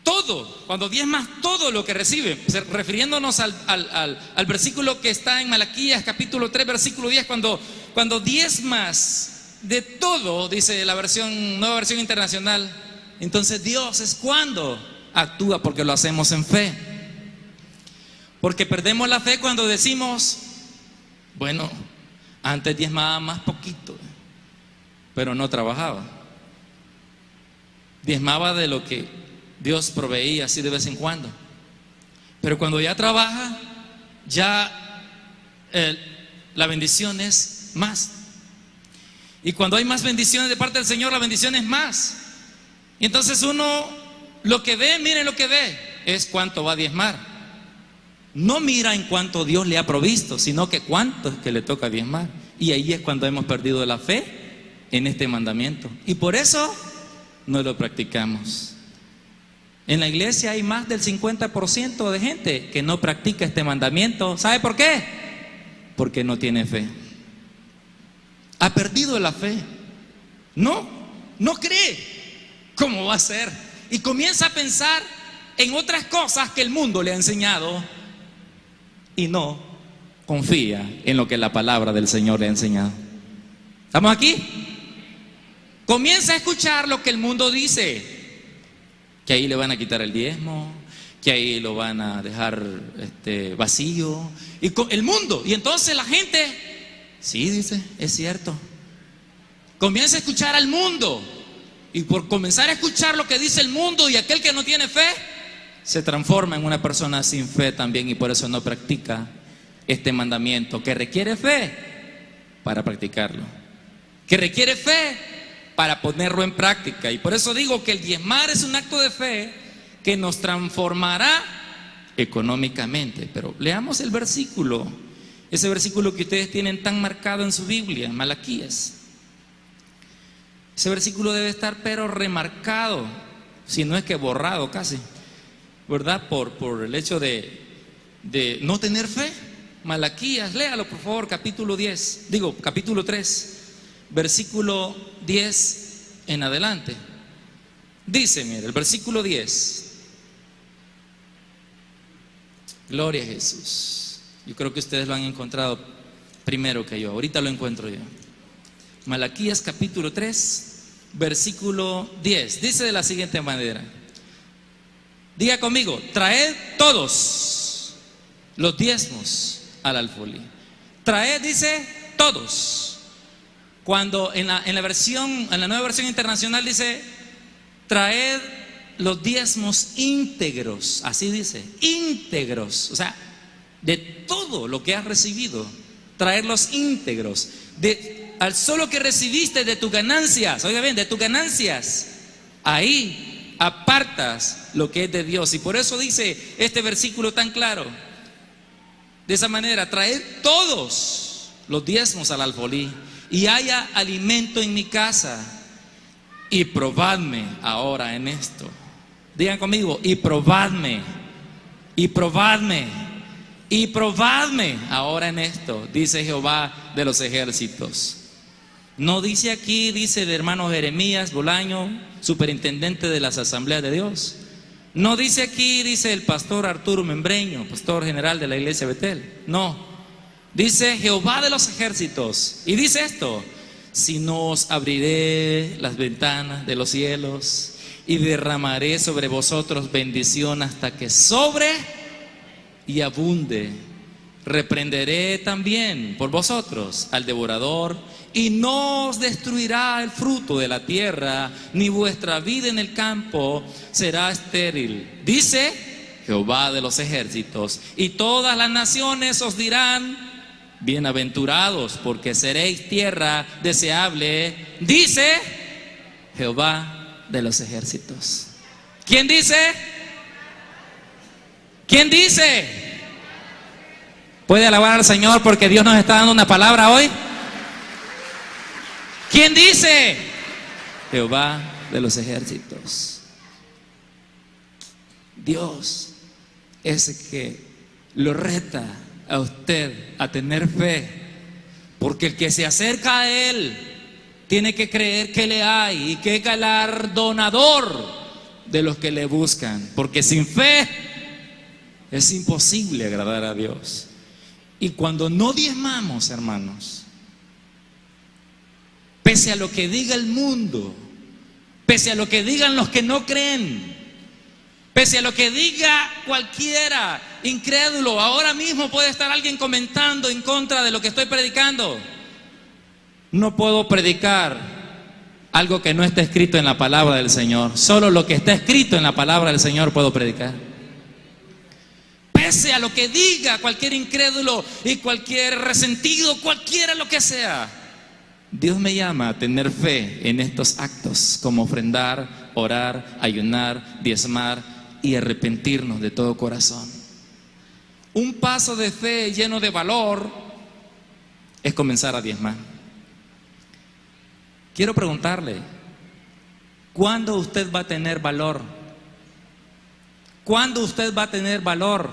[SPEAKER 2] todo lo que recibe, refiriéndonos al versículo que está en Malaquías capítulo 3 versículo 10, cuando diezmas de todo, dice la nueva versión internacional, entonces Dios es cuando actúa, porque lo hacemos en fe. Porque perdemos la fe cuando decimos, bueno, antes diezmaba más poquito, pero no trabajaba. Diezmaba de lo que Dios proveía así de vez en cuando. Pero cuando ya trabaja, ya la bendición es más. Y cuando hay más bendiciones de parte del Señor, la bendición es más. Y entonces uno lo que ve, miren lo que ve, es cuánto va a diezmar. No mira en cuánto Dios le ha provisto, sino que cuánto es que le toca diezmar. Y ahí es cuando hemos perdido la fe en este mandamiento. Y por eso no lo practicamos. En la iglesia hay más del 50% de gente que no practica este mandamiento. ¿Sabe por qué? Porque no tiene fe. Ha perdido la fe. No cree. ¿Cómo va a ser? Y comienza a pensar en otras cosas que el mundo le ha enseñado y no confía en lo que la palabra del Señor le ha enseñado. ¿Estamos aquí? Comienza a escuchar lo que el mundo dice, que ahí le van a quitar el diezmo, que ahí lo van a dejar vacío, y el mundo. Y entonces la gente, sí, dice, es cierto. Comienza a escuchar al mundo, y por comenzar a escuchar lo que dice el mundo, y aquel que no tiene fe se transforma en una persona sin fe también, y por eso no practica este mandamiento, que requiere fe para practicarlo, que requiere fe para ponerlo en práctica. Y por eso digo que el diezmar es un acto de fe que nos transformará económicamente. Pero leamos el versículo, ese versículo que ustedes tienen tan marcado en su Biblia, Malaquías. Ese versículo debe estar pero remarcado, si no es que borrado casi, ¿verdad? Por el hecho de no tener fe. Malaquías, léalo por favor, capítulo 3, versículo 10 en adelante. Dice, mire, el versículo 10. Gloria a Jesús. Yo creo que ustedes lo han encontrado primero que yo. Ahorita lo encuentro yo. Malaquías capítulo 3, versículo 10. Dice de la siguiente manera. Diga conmigo: traed todos los diezmos al alfolí. Traed, dice, todos. Cuando en la nueva versión internacional dice: traed los diezmos íntegros. Así dice, íntegros. O sea, de todo lo que has recibido, traerlos íntegros. Al solo que recibiste de tus ganancias, oiga bien, de tus ganancias, ahí apartas lo que es de Dios. Y por eso dice este versículo tan claro, de esa manera: traed todos los diezmos al alfolí, y haya alimento en mi casa, y probadme ahora en esto. Digan conmigo: y probadme, y probadme, y probadme ahora en esto, dice Jehová de los ejércitos. No dice aquí, dice el hermano Jeremías Bolaño, superintendente de las asambleas de Dios. No dice aquí, dice el pastor Arturo Membreño, pastor general de la iglesia Betel. No, dice Jehová de los ejércitos. Y dice esto: si no os abriré las ventanas de los cielos y derramaré sobre vosotros bendición hasta que sobre y abunde. Reprenderé también por vosotros al devorador, y no os destruirá el fruto de la tierra, ni vuestra vida en el campo será estéril. Dice Jehová de los ejércitos, y todas las naciones os dirán: bienaventurados, porque seréis tierra deseable, dice Jehová de los ejércitos. ¿Quién dice? ¿Quién dice? ¿Puede alabar al Señor porque Dios nos está dando una palabra hoy? ¿Quién dice? Jehová de los ejércitos. Dios es el que lo reta a usted a tener fe, porque el que se acerca a Él tiene que creer que le hay y que es galardonador de los que le buscan, porque sin fe es imposible agradar a Dios. Y cuando no diezmamos, hermanos, pese a lo que diga el mundo, pese a lo que digan los que no creen, pese a lo que diga cualquiera incrédulo, ahora mismo puede estar alguien comentando en contra de lo que estoy predicando. No puedo predicar algo que no está escrito en la palabra del Señor. Solo lo que está escrito en la palabra del Señor puedo predicar. Pese a lo que diga cualquier incrédulo y cualquier resentido, cualquiera lo que sea, Dios me llama a tener fe en estos actos, como ofrendar, orar, ayunar, diezmar y arrepentirnos de todo corazón. Un paso de fe lleno de valor es comenzar a diezmar. Quiero preguntarle, ¿cuándo usted va a tener valor? ¿Cuándo usted va a tener valor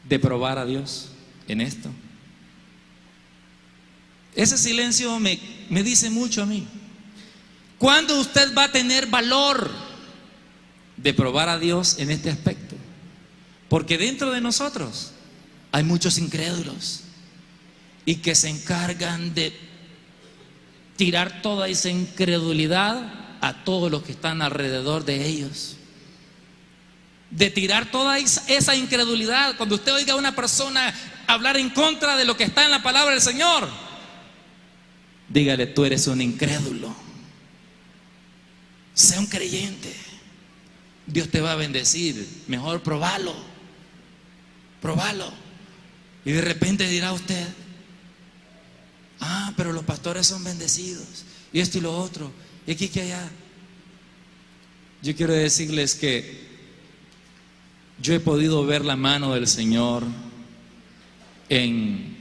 [SPEAKER 2] de probar a Dios en esto? Ese silencio me dice mucho a mí. ¿Cuándo usted va a tener valor de probar a Dios en este aspecto? Porque dentro de nosotros hay muchos incrédulos y que se encargan de tirar toda esa incredulidad a todos los que están alrededor de ellos. De tirar toda esa incredulidad. Cuando usted oiga a una persona hablar en contra de lo que está en la palabra del Señor, dígale: tú eres un incrédulo. Sea un creyente. Dios te va a bendecir. Mejor probalo. Probalo. Y de repente dirá usted: ah, pero los pastores son bendecidos, y esto y lo otro, y aquí que allá. Yo quiero decirles que yo he podido ver la mano del Señor en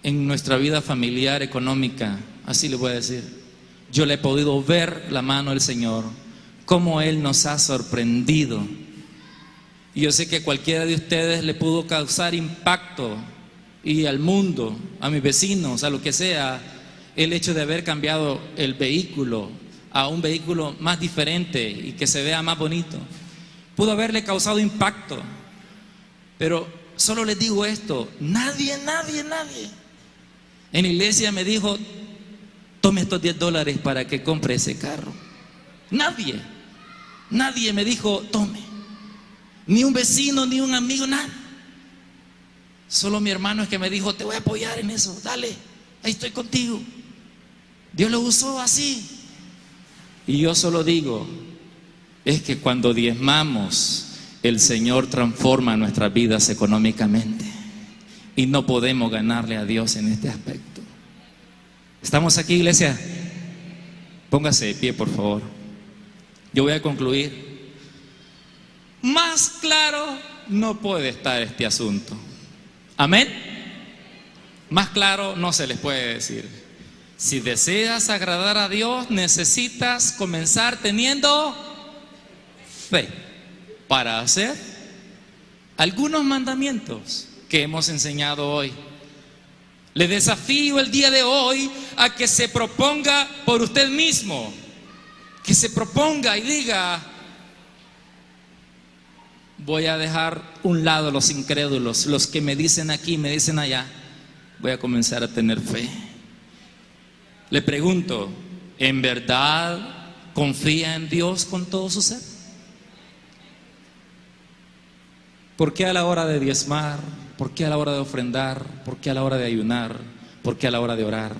[SPEAKER 2] nuestra vida familiar, económica, así le voy a decir. Yo le he podido ver la mano del Señor, cómo Él nos ha sorprendido. Y yo sé que cualquiera de ustedes le pudo causar impacto, y al mundo, a mis vecinos, a lo que sea, el hecho de haber cambiado el vehículo a un vehículo más diferente y que se vea más bonito, pudo haberle causado impacto. Pero solo les digo esto: nadie en la iglesia me dijo: tome estos $10 para que compre ese carro. Nadie me dijo: tome. Ni un vecino, ni un amigo, nada. Solo mi hermano es que me dijo: te voy a apoyar en eso, dale, ahí estoy contigo. Dios lo usó así. Y yo solo digo, es que cuando diezmamos, el Señor transforma nuestras vidas económicamente, y no podemos ganarle a Dios en este aspecto. ¿Estamos aquí, iglesia? Póngase de pie, por favor. Yo voy a concluir. Más claro no puede estar este asunto. Amén. Más claro no se les puede decir. Si deseas agradar a Dios, necesitas comenzar teniendo fe para hacer algunos mandamientos que hemos enseñado hoy. Le desafío el día de hoy a que se proponga por usted mismo, que se proponga y diga: voy a dejar un lado los incrédulos, los que me dicen aquí, me dicen allá. Voy a comenzar a tener fe. Le pregunto, ¿en verdad confía en Dios con todo su ser? ¿Por qué a la hora de diezmar? ¿Por qué a la hora de ofrendar? ¿Por qué a la hora de ayunar? ¿Por qué a la hora de orar?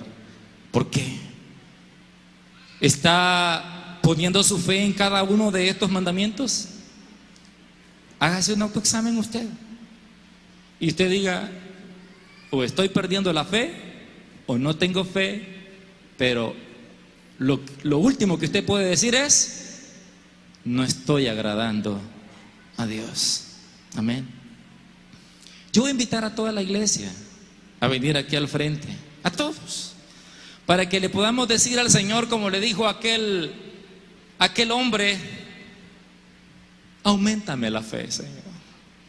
[SPEAKER 2] ¿Por qué? ¿Está poniendo su fe en cada uno de estos mandamientos? hágase un autoexamen usted. Y usted diga, o estoy perdiendo la fe, o no tengo fe, pero lo último que usted puede decir es, no estoy agradando a Dios. Amén. Yo voy a invitar a toda la iglesia a venir aquí al frente, a todos, para que le podamos decir al Señor, como le dijo aquel hombre, auméntame la fe, Señor,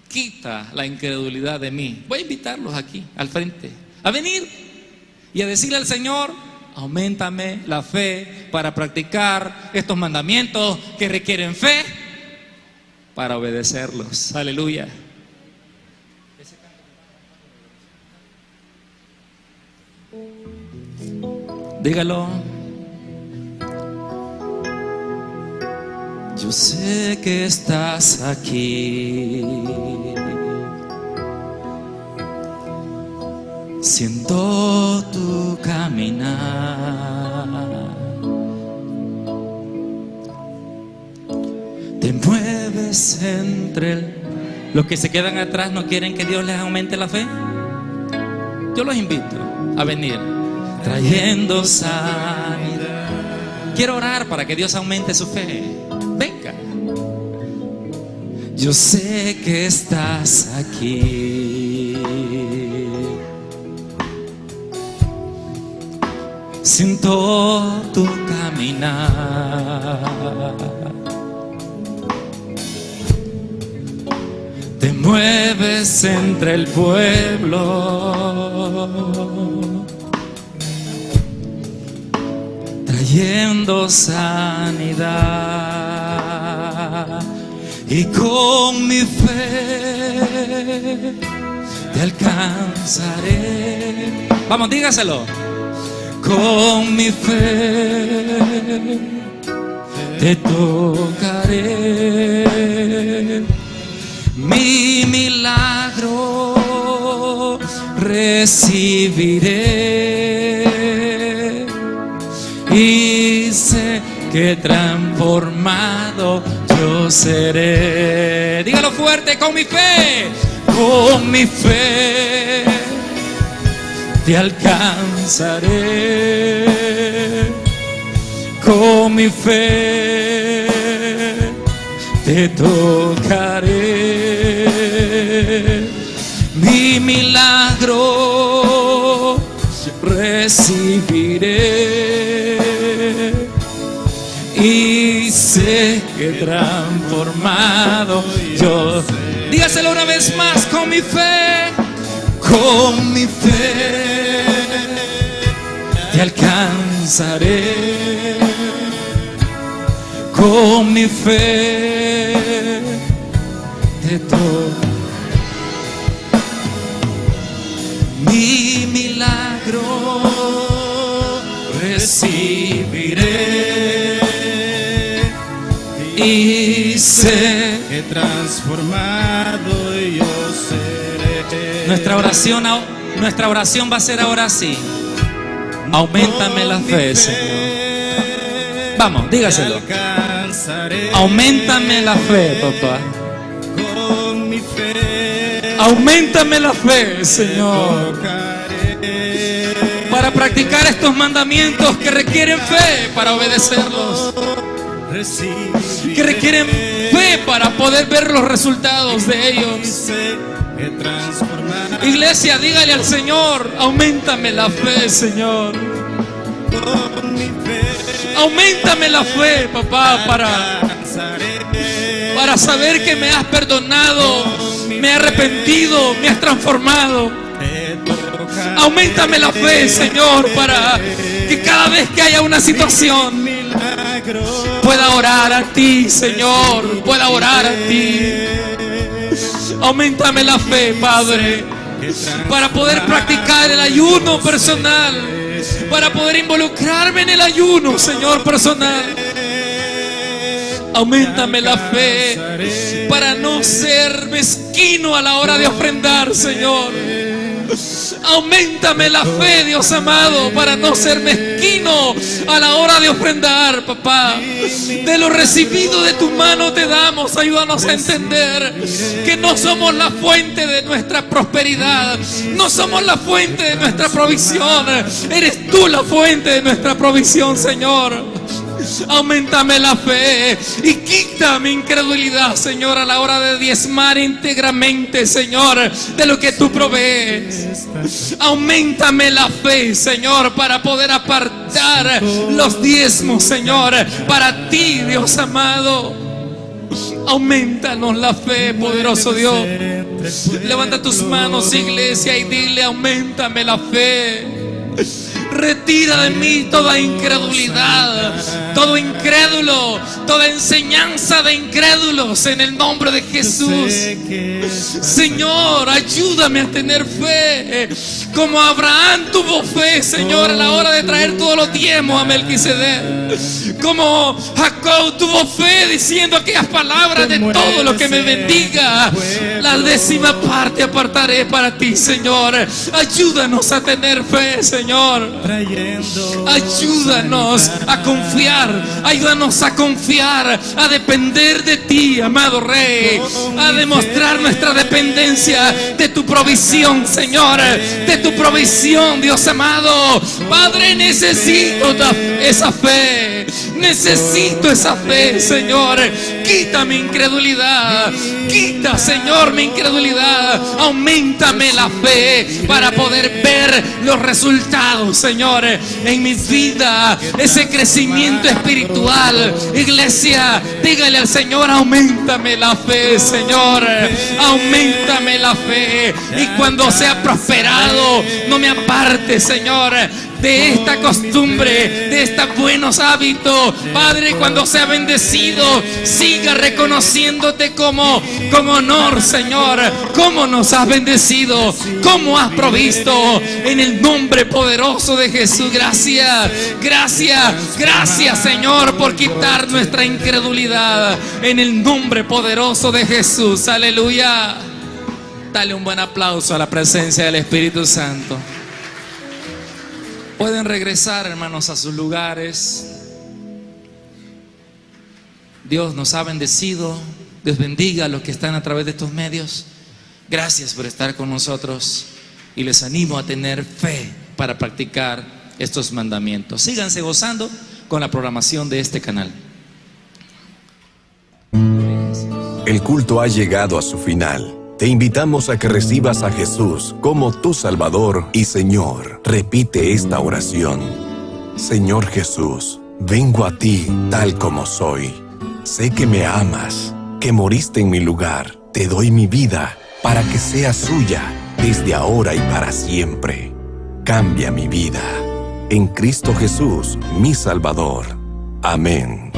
[SPEAKER 2] quita la incredulidad de mí. Voy a invitarlos aquí al frente a venir y a decirle al Señor, auméntame la fe para practicar estos mandamientos que requieren fe para obedecerlos. Aleluya. Dígalo. Yo sé que estás aquí. Siento tu caminar. Te mueves entre los que se quedan atrás. ¿No quieren que Dios les aumente la fe? Yo los invito a venir trayendo sanidad. Quiero orar para que Dios aumente su fe. Venga. Yo sé que estás aquí. Siento tu caminar. Te mueves entre el pueblo, trayendo sanidad. Y con mi fe te alcanzaré. Vamos, dígaselo. Con mi fe te tocaré. Mi milagro recibiré. Y sé que transformado yo seré. Dígalo fuerte, con mi fe. Con mi fe te alcanzaré. Con mi fe te tocaré. Mi milagro recibiré. Y sé que transformado yo. Dígaselo una vez más, con mi fe. Con mi fe te alcanzaré. Con mi fe te tocaré. Mi milagro recibiré. Y sé
[SPEAKER 3] que transformado yo seré.
[SPEAKER 2] Nuestra oración va a ser ahora sí. Auméntame la fe, Señor. Vamos, dígaselo. Auméntame la fe, papá.
[SPEAKER 3] Con mi fe.
[SPEAKER 2] Auméntame la fe, Señor, para practicar estos mandamientos que requieren fe para obedecerlos, que requieren fe para poder ver los resultados de ellos. Iglesia, dígale al Señor, auméntame la fe, Señor. Auméntame la fe, papá, para saber que me has perdonado, me he arrepentido, me has transformado. Auméntame la fe, Señor, para que cada vez que haya una situación pueda orar a ti, Señor, pueda orar a ti. Auméntame la fe, Padre, para poder practicar el ayuno personal, para poder involucrarme en el ayuno, Señor, personal. Auméntame la fe para no ser mezquino a la hora de ofrendar, Señor. Auméntame la fe, Dios amado, para no ser mezquino a la hora de ofrendar, papá. De lo recibido de tu mano te damos. Ayúdanos a entender que no somos la fuente de nuestra prosperidad, no somos la fuente de nuestra provisión. Eres tú la fuente de nuestra provisión, Señor. Auméntame la fe y quita mi incredulidad, Señor, a la hora de diezmar íntegramente, Señor, de lo que tú provees. Auméntame la fe, Señor, para poder apartar los diezmos, Señor, para ti, Dios amado. Aumentanos la fe, poderoso Dios. Levanta tus manos, iglesia, y dile: auméntame la fe. Retira de mí toda incredulidad, todo incrédulo, toda enseñanza de incrédulos, en el nombre de Jesús. Señor, ayúdame a tener fe, como Abraham tuvo fe, Señor, a la hora de traer todos los diezmos a Melquisedec. Como Jacob tuvo fe diciendo aquellas palabras: de todo lo que me bendiga, la 10ª apartaré para ti, Señor. Ayúdanos a tener fe, Señor. Ayúdanos a confiar, a depender de ti, amado Rey, a demostrar nuestra dependencia de tu provisión, Señor, de tu provisión, Dios amado. Padre, necesito esa fe, Señor. Quita mi incredulidad, quita, Señor, mi incredulidad. Auméntame la fe para poder ver los resultados, Señor, en mi vida, ese crecimiento espiritual. Iglesia, dígale al Señor: auméntame la fe, Señor, auméntame la fe. Y cuando sea prosperado, no me aparte, Señor, de esta costumbre, de estos buenos hábitos. Padre, cuando sea bendecido, siga reconociéndote como honor, Señor. Cómo nos has bendecido, cómo has provisto, en el nombre poderoso de Jesús. Gracias, Señor, por quitar nuestra incredulidad, en el nombre poderoso de Jesús. Aleluya. Dale un buen aplauso a la presencia del Espíritu Santo. Pueden regresar, hermanos, a sus lugares. Dios nos ha bendecido. Dios bendiga a los que están a través de estos medios. Gracias por estar con nosotros, y les animo a tener fe para practicar estos mandamientos. Síganse gozando con la programación de este canal.
[SPEAKER 4] El culto ha llegado a su final. Te invitamos a que recibas a Jesús como tu Salvador y Señor. Repite esta oración: Señor Jesús, vengo a ti tal como soy. Sé que me amas, que moriste en mi lugar. Te doy mi vida para que sea suya desde ahora y para siempre. Cambia mi vida. En Cristo Jesús, mi Salvador. Amén.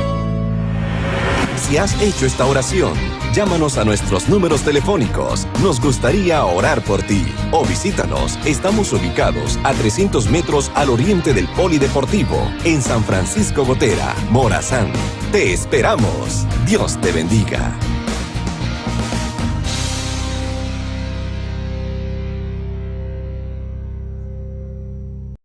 [SPEAKER 4] Si has hecho esta oración, llámanos a nuestros números telefónicos. Nos gustaría orar por ti. O visítanos. Estamos ubicados a 300 metros al oriente del Polideportivo, en San Francisco Gotera, Morazán. Te esperamos. Dios te bendiga.